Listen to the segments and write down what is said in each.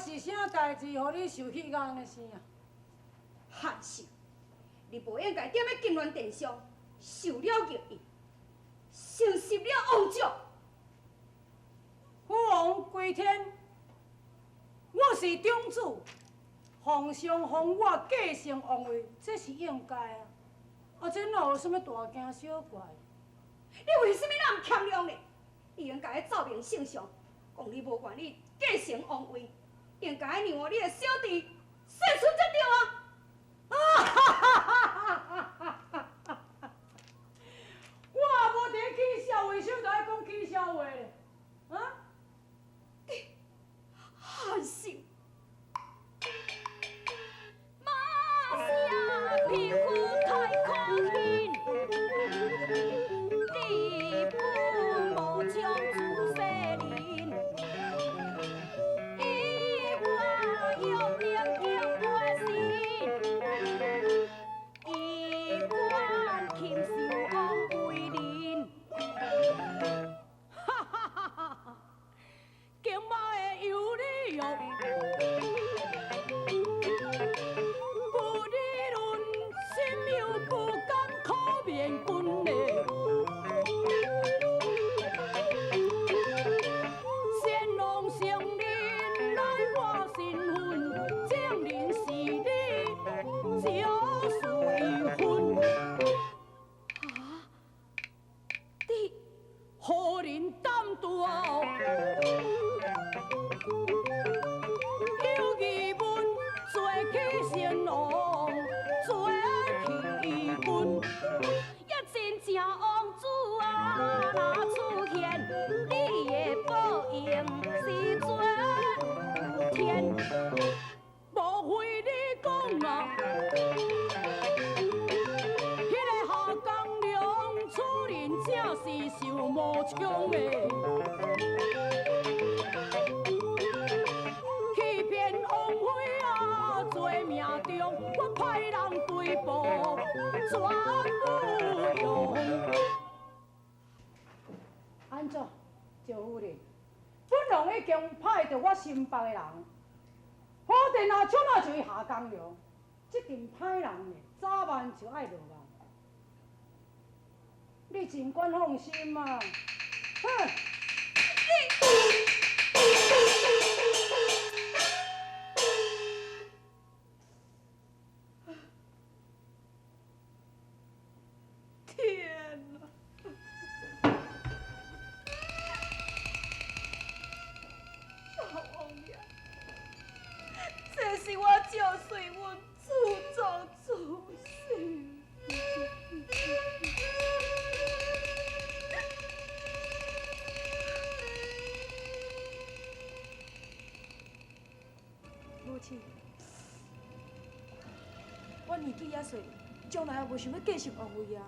是啥代志，互你受迄戆的生啊？汉秀，你无应该踮咧金銮殿上受了虐意，承袭了王爵。父王归天，我是长子，皇上封我继承王位，这是应该啊。啊，这哪有什么大惊小怪？你为什么那么欠谅呢？你应该照明圣上，讲你无愿意继承王位，应该让我你的小弟生存才对啊！我也无伫起笑话，手就爱讲起笑话咧，啊？汉秀，马下皮肤太可怜，你本无将出世人，以我用灵经关心，以管禽兽王为人。哈哈哈哈哈！经贸的有理用，不理论，心有不甘可面君嘞。乾隆圣人来我身份，证明是你就是已婚。啊！你何人胆大？有疑问，做起神王，做起君，也真正王子啊！若出现，你的报应是昨天，无非你讲啊！迄个下江梁，此人正是受魔枪的。欺骗王妃啊，罪名中我派人追捕，全不用。安怎，赵夫人？本王已经派着我心腹的人，好电啊，冲啊就是下江流，这阵歹人呢，早晚就爱落网。你尽管放心啊，哼！天哪！大王爷，这是我照随阮祖宗祖先。母亲，我年纪也小，将来也无想要继承王位啊。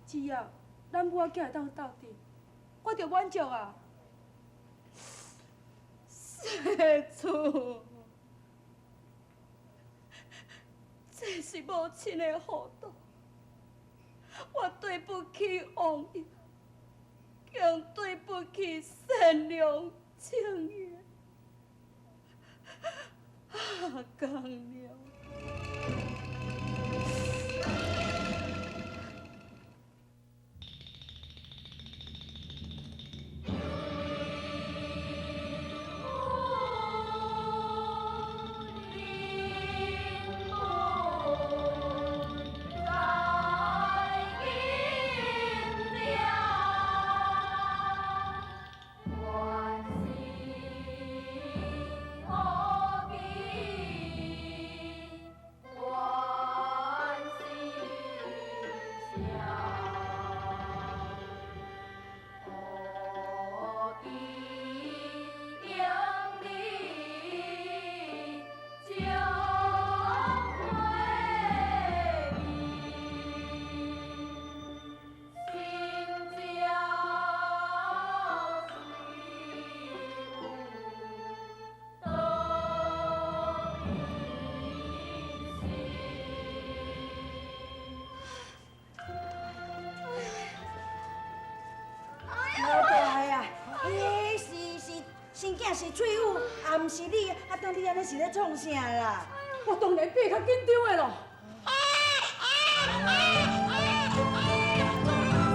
只要咱母仔囝会当斗阵，我着满足啊。世主，这是母亲的糊涂，我对不起王爷，更对不起善良情愿。下江了。关心。 我心何必是翠雨，也毋是你，当你安尼是咧创啥啦？我当然变较紧张的咯。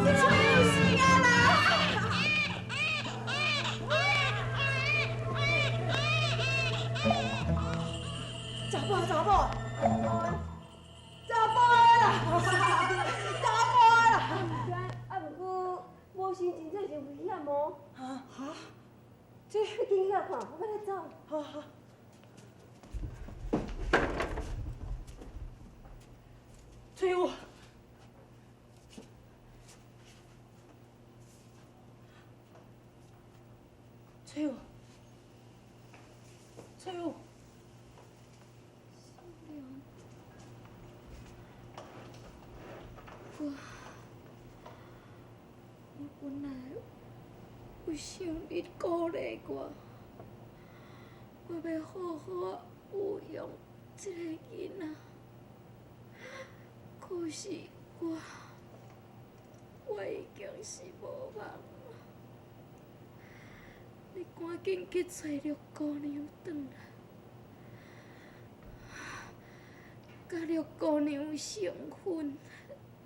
你翠雨死啊啦！查甫啊查某，查甫的啦，查甫的啦。啊，毋过无心情，这是危险哦。哈，这你紧去看，我要来走。好好。翠雨，翠雨，翠雨，我本来有想你鼓励我，我要好好有养这个囡仔。可是我已经是无望了。你赶紧去找绿姑娘转来，甲绿姑娘成婚，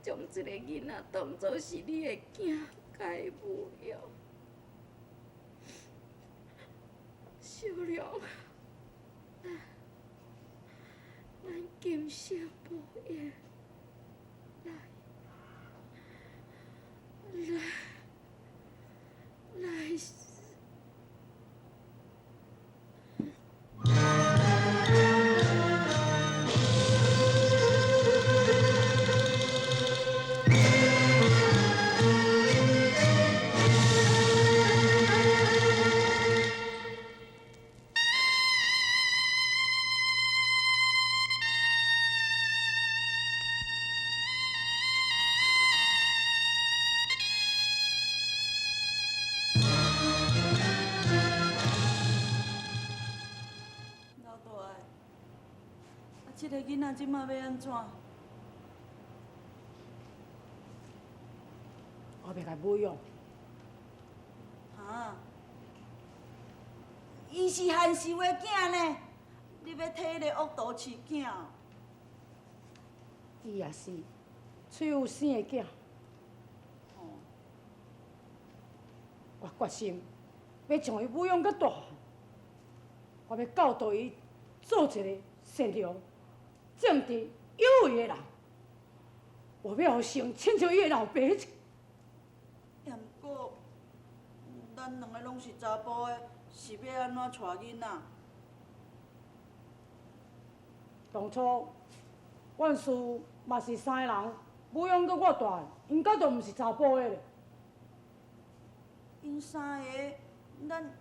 将这个囡仔当作是你的囝，该抚养。小良，咱今生无缘。来世。这个囡仔即马要安怎？我要甲母养。哈？伊是汉秀的囝呢，你要替迄个恶徒饲囝？伊也是翠雨生的囝。我决心要将伊抚养到大，我要教导伊做一个善良、正直、有为的人。我要像亲像伊的老爸。也毋过，咱两个拢是查甫的，是要安怎带囡仔？当初阮叔嘛是三个人抚养到我大，因家都毋是查甫的咧。因三个，咱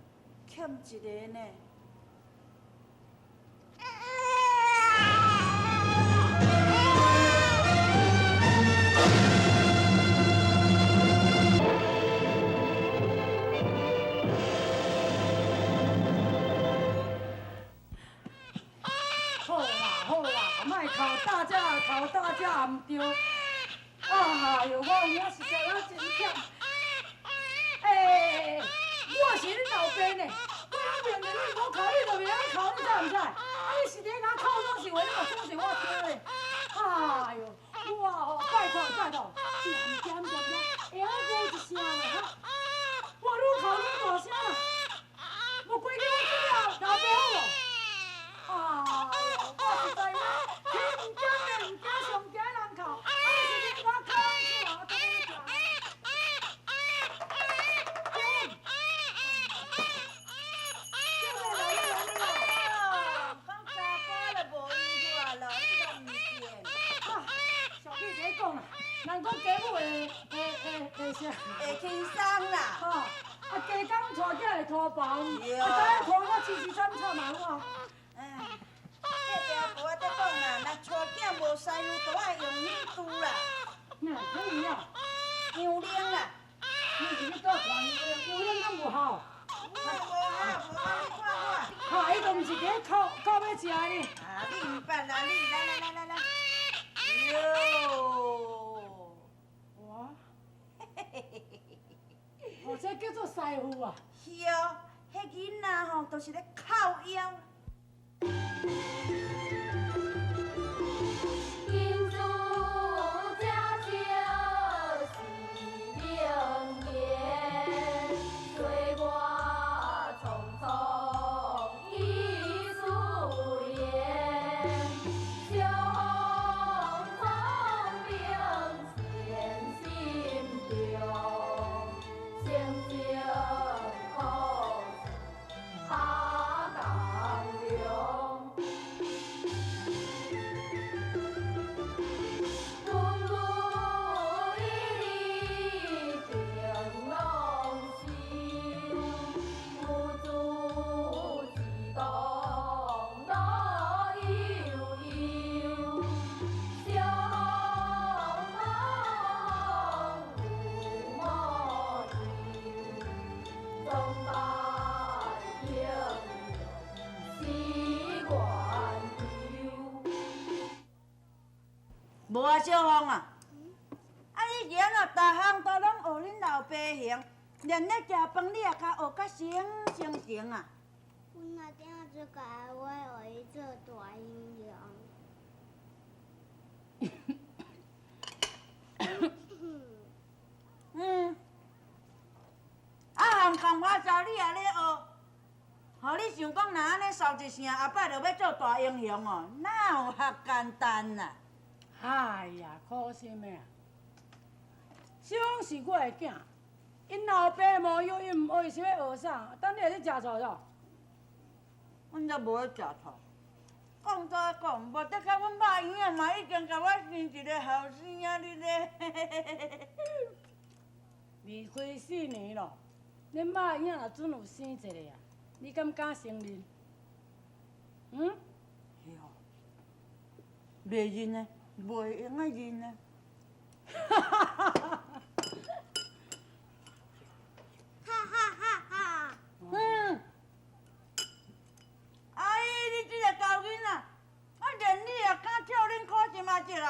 欠一个呢。好啦好啦，莫哭大只也毋对。哎呦，我有影实在影真忝。我是恁老爸呢，我明明你无哭，你就袂晓哭，你知毋知？你是伫甲哭拢是话，你嘛讲是我听咧。哎呦，我哦，拜托，点，会晓无一声咧哈？我愈哭愈大声啦，无关起我这了，老爸好无？哎呦，我实在听唔惊咧，唔惊上惊人哭，你是伫我哭起我都要讲。人讲家母会啥？会轻松啦。吼，家工带囝会拖房，知影拖我凄凄惨惨啊我。隔壁无在讲啦，若带囝无师傅，都爱用迄拄啦。可以啊，杨玲啦，你是去倒传有恁敢有效？无你看我。哈，伊都毋是伫烤要食的呢。你唔捌啦，你来。哟。我，这叫做师傅啊。是哦，迄囡仔吼，都是咧靠腰。金主家就是名言，随我匆匆一束烟，相同并牵心中，心情好下江凉。文武一理定拢心，无主自动乐悠悠，相逢有莫求，总把英雄是愿求。无啊，小芳啊，你以前啊，逐项都拢学恁老爸行，连咧食饭你也较学较成型啊。阮阿爹最个爱我学伊做大英雄。项同我走你也咧学，互你想讲，若安尼扫一声，后摆就要做大英雄哦，哪有遐简单啊？哎呀，可惜的啊！小芳是我的囝，因老爸无要，伊毋学，伊是要学啥？等你来去食醋哟。阮则无咧食醋。讲早讲，无得甲阮爸爷仔嘛已经甲我生一个后生啊！你咧，离开4年咯，恁妈囝若准有生一个啊，你敢承认？嗯？是吼，袂认呢，袂用啊认呢。哈哈哈哈！阿姨，你这个狗囡仔，我连你也敢笑恁苦心啊这啊！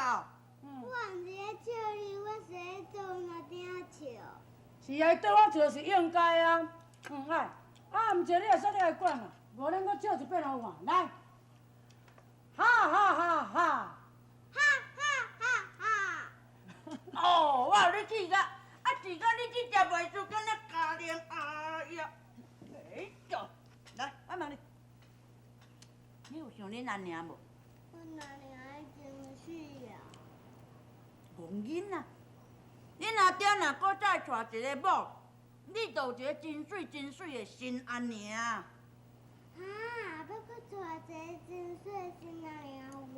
我毋是咧笑你，我是咧做阮阿爹笑。是啊，伊对我笑是应该啊。哎，毋笑你也说你来管啊，无咱搁笑一遍好看，来，哈哈哈哈！哈哈哈哈！哦，我有你气甲，气甲你这只袂输，敢若家练哎呀！哎呦，来，我问你，你有想恁阿娘无？阮阿娘已经死啊。戆囡仔，恁阿爹若搁再娶一个某，你就有一个真水真水的新阿娘。哈，要搁娶一个真水的新阿娘我。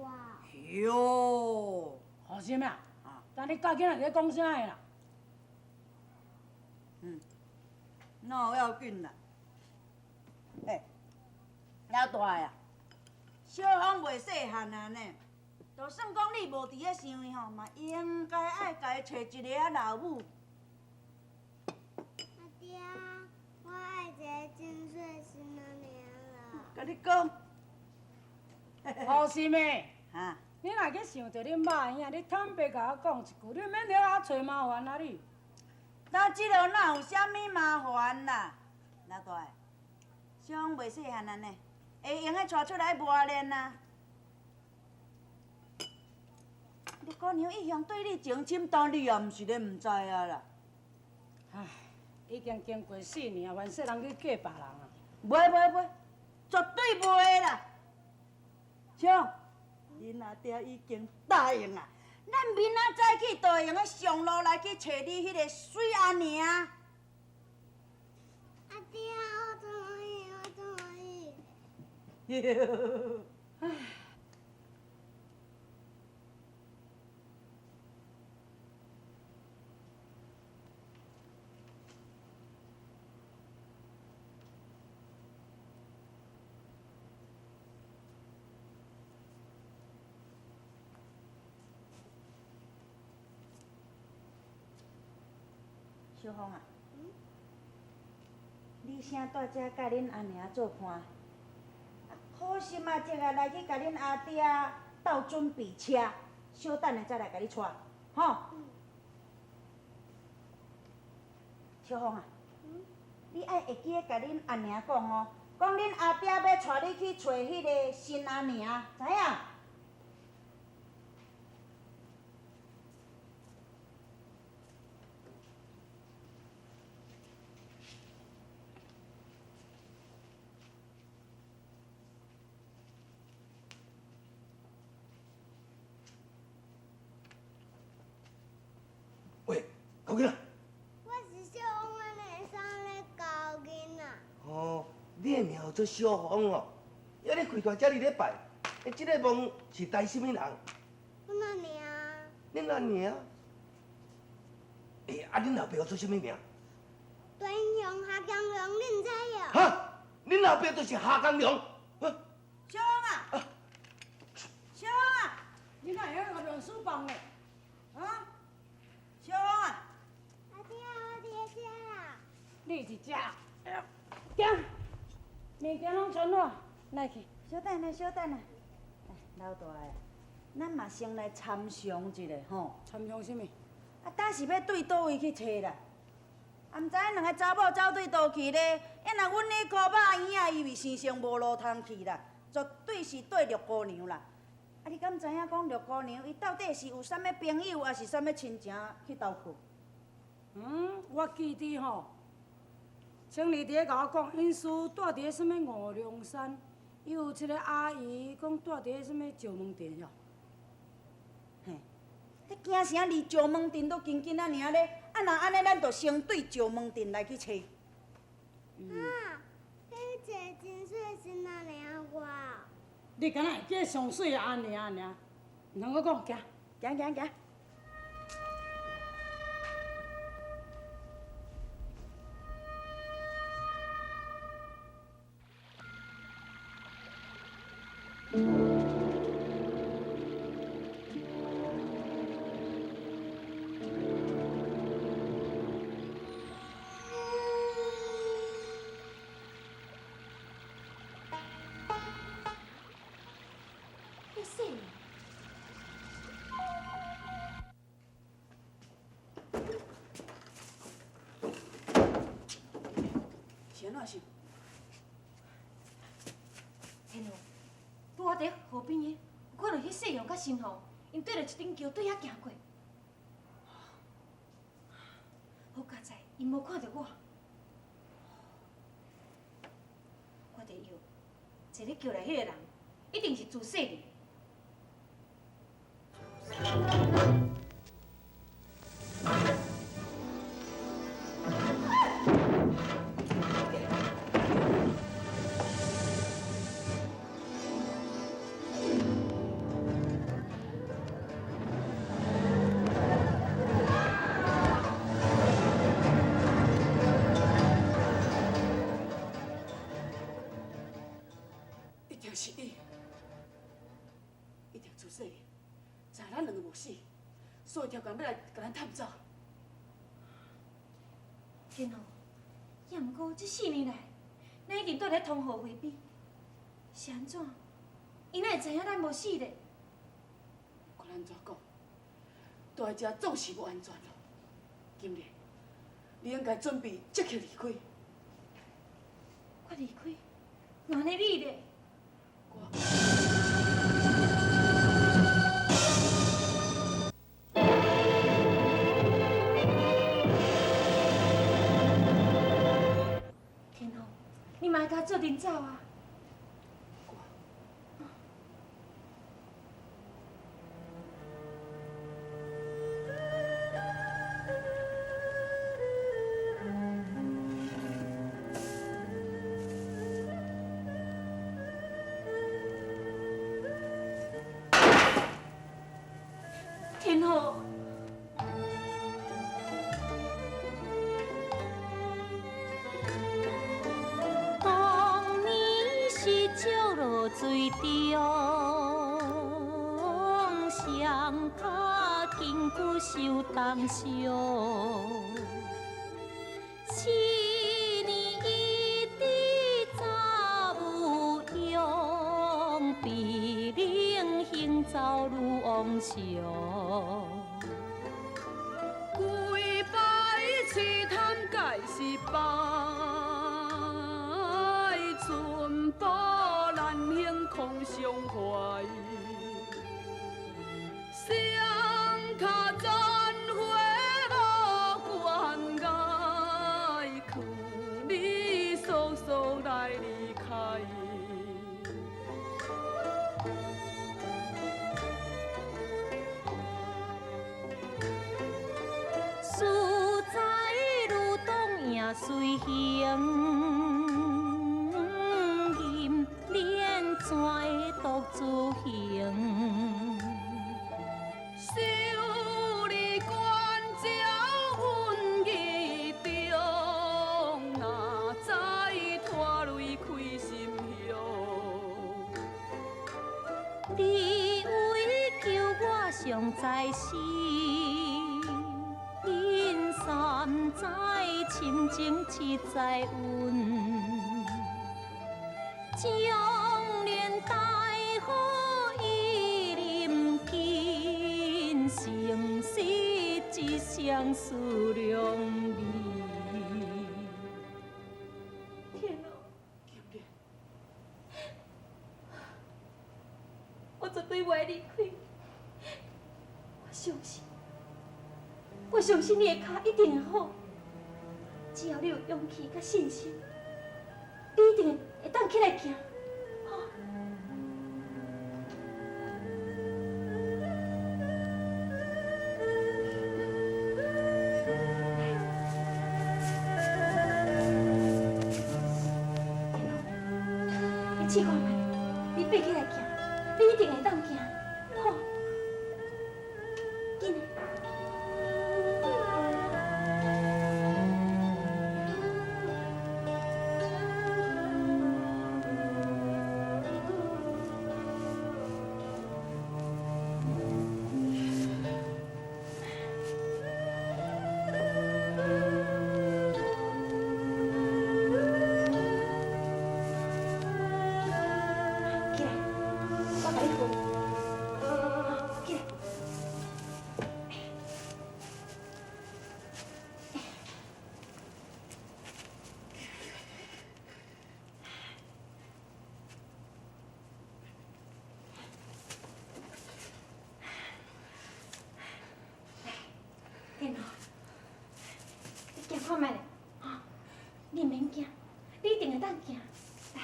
哟，好心啊！但你家囡仔是咧讲啥的啦？哪有要紧啦？老大呀，小芳袂细汉啊呢，就算讲你无伫咧想伊吼，嘛应该爱家找一个啊老母。阿爹，我爱一个真水的新阿娘了。甲你讲，好心的，哈，你若去想着恁妈兄，你坦白甲我讲一句，你免了我找麻烦啊你。咱即落哪有啥物麻烦啦？老大的，小芳袂细汉安尼，会用个带出来磨练啊。你姑娘一向对你情深，但你也毋是咧毋知啊啦。唉，已经经过4年啊，原说人去嫁别人啊。袂，绝对袂啦！像，恁阿爹已经答应啊，咱明仔早起就会用个上路来去找你迄个水阿娘。阿爹，我同意，我同意。小芳啊，你啥在遮甲恁阿娘做伴？好心啊，这个来去甲恁阿爹斗准备车，小等下再来甲你带，吼。小芳啊，你爱会记咧，甲恁阿娘讲哦，讲恁阿爹要带你去找迄个新阿娘，知影？喂，高囡仔。我是小王的送咧高囡仔。哦，你的名叫做小芳哦，还咧开大遮哩咧拜，即个梦是带什么人？我哪娘？恁阿娘？啊，恁老爸做什么名？段雄下江龙，恁知影？哈，恁老爸就是夏江良。小王啊，小王啊，你哪会晓甲论书房嘞？啊，小王啊，阿爹，我伫遮啦。你是遮？行，物件拢全好，来去。小等下，小等下，老大个，咱嘛先来参详一下吼。参详什么？啊，当是要对倒位去找啦？啊，毋知影两个查某走对倒去咧？若阮咧苦把院啊，以为生性无路通去啦，绝对是对绿姑娘啦。啊，你敢知影讲绿姑娘伊到底是有啥物朋友，还是啥物亲情去投靠？我记得吼，前日伫咧甲我讲，因师住伫咧什么五龙山，伊有一个阿姨讲住伫咧什么石门店哟。嘿，你惊啥？离石门镇都近近啊尔咧？啊，若安尼，咱就先对石门镇来去找。啊，迄个真水新阿娘我。你敢若会记上水的阿娘尔？毋通我讲，行。行行行。是安怎想？天哦，拄我伫河边个，有看到迄细阳甲新红，因对着一顶桥对遐行过。好佳哉，因无看到我。我伫摇，坐咧桥内迄个人，一定是自细哩。一定是伊，一定出世，知咱两个无死，所以条工要来甲咱探走。天哦，也毋过这4年来，咱一直住咧同河围边，是安怎？伊哪会知影咱无死咧？管咱怎讲，住在遮总是无安全咯。今日，你应该准备即刻离开。我离开，哪呢你咧？天后，你嘛甲我做阵走啊？天后。当年是石落水中，双脚筋骨受冻伤。7年一直早有用，比人行走如往常。跪拜试探，该是吧？随行，任连怎会独自行？修理官照阮意中，哪知拖累开心胸。你为求我尚在世。三载亲情七载恩，将连带好意临近，生死只相思两味。天啊！我绝对不会离开。我相信。我相信你的脚一定会好，只要你有勇气甲信心，你一定会当起来行。好。你试看觅，你爬起来行，你一定会当行。好。紧的。天哪！你行看觅咧，哈！你唔免惊，你一定会当行。来，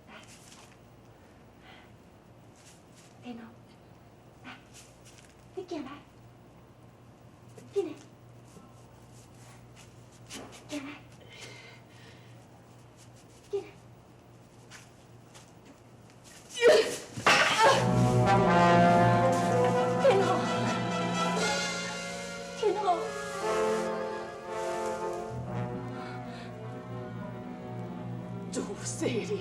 来，天哪！来，你行来，紧嘞，行来，紧嘞。自细日，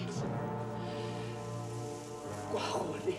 我予你